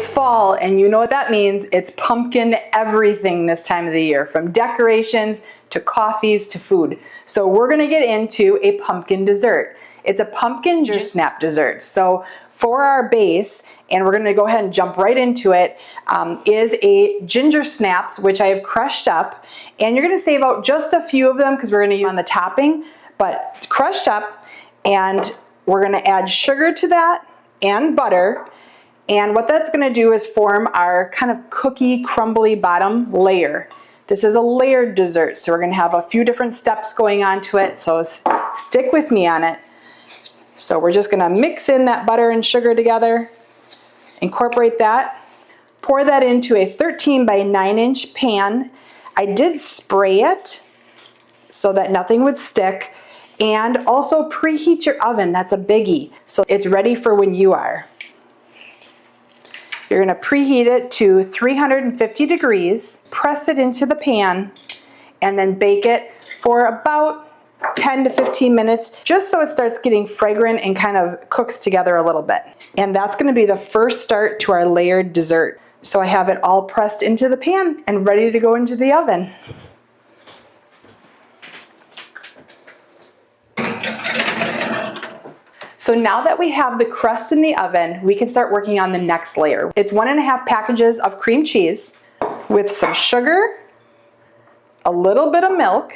It's fall, and you know what that means. It's pumpkin everything this time of the year, from decorations to coffees to food. So we're gonna get into a pumpkin dessert. It's a pumpkin Gingersnap dessert. So for our base, and we're gonna go ahead and jump right into it, is a ginger snaps, which I have crushed up. And you're gonna save out just a few of them because we're gonna use on the topping, but crushed up. And we're gonna add sugar to that and butter. And what that's gonna do is form our kind of cookie crumbly bottom layer. This is a layered dessert, so we're gonna have a few different steps going on to it, so stick with me on it. So we're just gonna mix in that butter and sugar together, incorporate that, pour that into a 13 by 9-inch pan. I did spray it so that nothing would stick, and also preheat your oven, that's a biggie, so it's ready for when you are. You're gonna preheat it to 350 degrees, press it into the pan, and then bake it for about 10 to 15 minutes, just so it starts getting fragrant and kind of cooks together a little bit. And that's gonna be the first start to our layered dessert. So I have it all pressed into the pan and ready to go into the oven. So now that we have the crust in the oven, we can start working on the next layer. It's 1.5 packages of cream cheese with some sugar, a little bit of milk.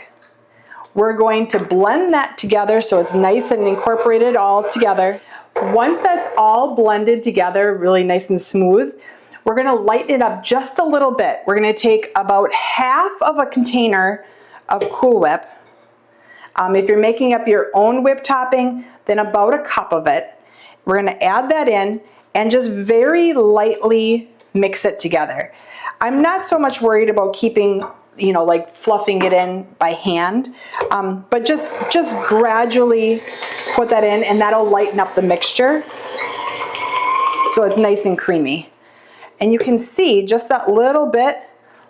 We're going to blend that together so it's nice and incorporated all together. Once that's all blended together, really nice and smooth, we're gonna lighten it up just a little bit. We're gonna take about half of a container of Cool Whip. If you're making up your own whip topping, then about a cup of it. We're gonna add that in and just very lightly mix it together. I'm not so much worried about keeping, like fluffing it in by hand, but just gradually put that in, and that'll lighten up the mixture so it's nice and creamy. And you can see just that little bit,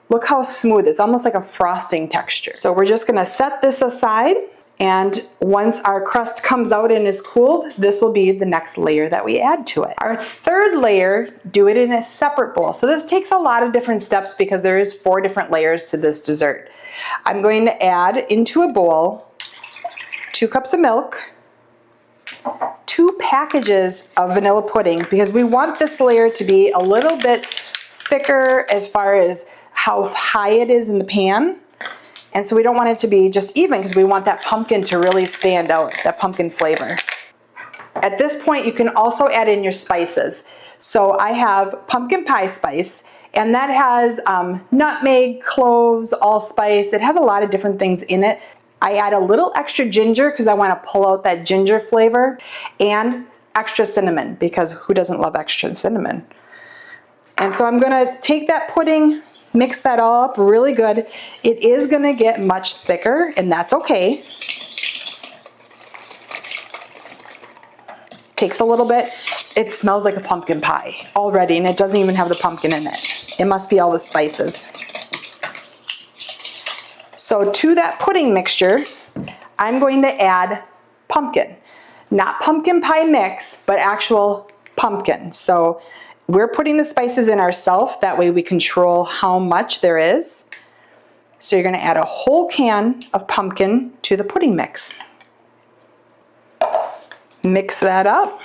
look how smooth, it's almost like a frosting texture. So we're just gonna set this aside, and once our crust comes out and is cooled, this will be the next layer that we add to it. Our third layer, do it in a separate bowl. So this takes a lot of different steps because there is 4 different layers to this dessert. I'm going to add into a bowl 2 cups of milk, 2 packages of vanilla pudding, because we want this layer to be a little bit thicker as far as how high it is in the pan. And so we don't want it to be just even because we want that pumpkin to really stand out, that pumpkin flavor. At this point, you can also add in your spices. So I have pumpkin pie spice, and that has nutmeg, cloves, allspice. It has a lot of different things in it. I add a little extra ginger because I want to pull out that ginger flavor, and extra cinnamon because who doesn't love extra cinnamon? And so I'm going to take that pudding, mix that all up really good. It is gonna get much thicker, and that's okay. Takes a little bit. It smells like a pumpkin pie already, and it doesn't even have the pumpkin in it. It must be all the spices. So to that pudding mixture, I'm going to add pumpkin. Not pumpkin pie mix, but actual pumpkin. So we're putting the spices in ourselves, that way we control how much there is. So you're gonna add a whole can of pumpkin to the pudding mix. Mix that up.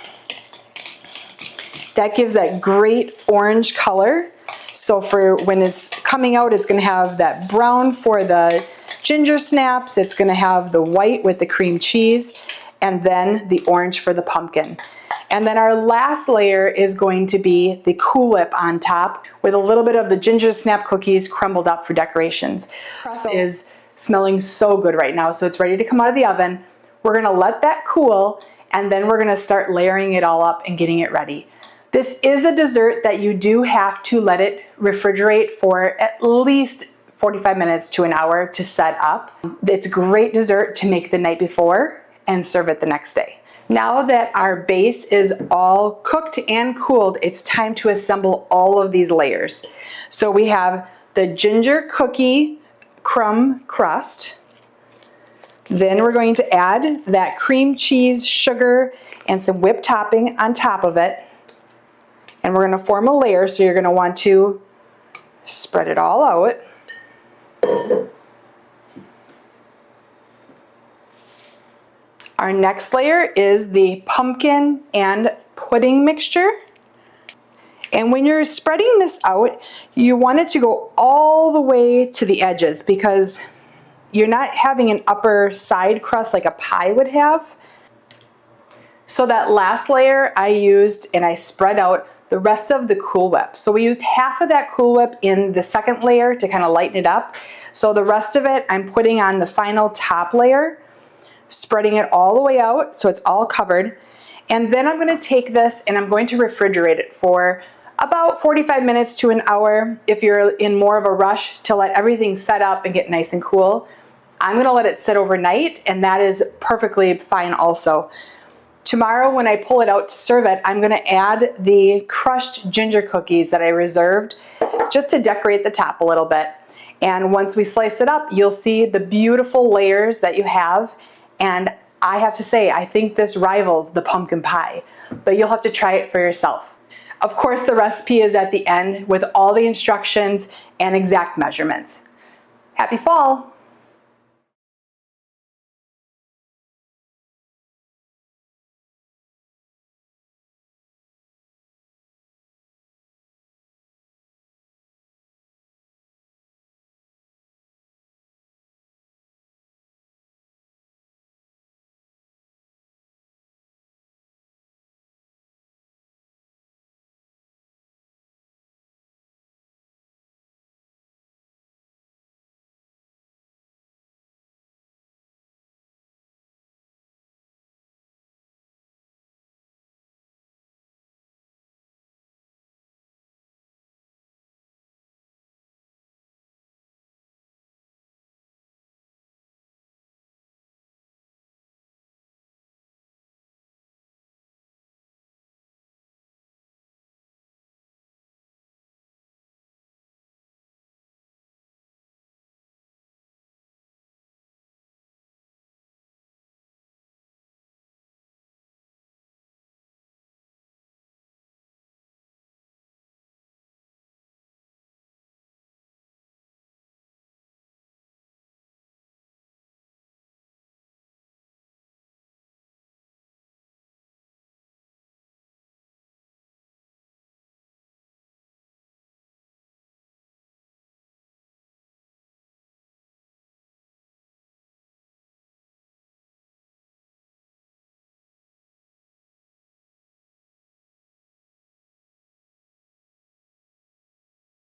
That gives that great orange color. So for when it's coming out, it's gonna have that brown for the ginger snaps, it's gonna have the white with the cream cheese, and then the orange for the pumpkin. And then our last layer is going to be the Cool Whip on top with a little bit of the Gingersnap cookies crumbled up for decorations. So it is smelling so good right now, so it's ready to come out of the oven. We're gonna let that cool, and then we're gonna start layering it all up and getting it ready. This is a dessert that you do have to let it refrigerate for at least 45 minutes to an hour to set up. It's a great dessert to make the night before and serve it the next day. Now that our base is all cooked and cooled, it's time to assemble all of these layers. So we have the ginger cookie crumb crust. Then we're going to add that cream cheese, sugar, and some whipped topping on top of it. And we're going to form a layer, so you're going to want to spread it all out. Our next layer is the pumpkin and pudding mixture. And when you're spreading this out, you want it to go all the way to the edges because you're not having an upper side crust like a pie would have. So that last layer I used and I spread out the rest of the Cool Whip. So we used half of that Cool Whip in the second layer to kind of lighten it up. So the rest of it I'm putting on the final top layer, spreading it all the way out so it's all covered. And then I'm going to take this and I'm going to refrigerate it for about 45 minutes to an hour if you're in more of a rush to let everything set up and get nice and cool. I'm going to let it sit overnight, and that is perfectly fine also. Tomorrow when I pull it out to serve it, I'm going to add the crushed ginger cookies that I reserved just to decorate the top a little bit. And once we slice it up, you'll see the beautiful layers that you have. And I have to say, I think this rivals the pumpkin pie, but you'll have to try it for yourself. Of course, the recipe is at the end with all the instructions and exact measurements. Happy fall!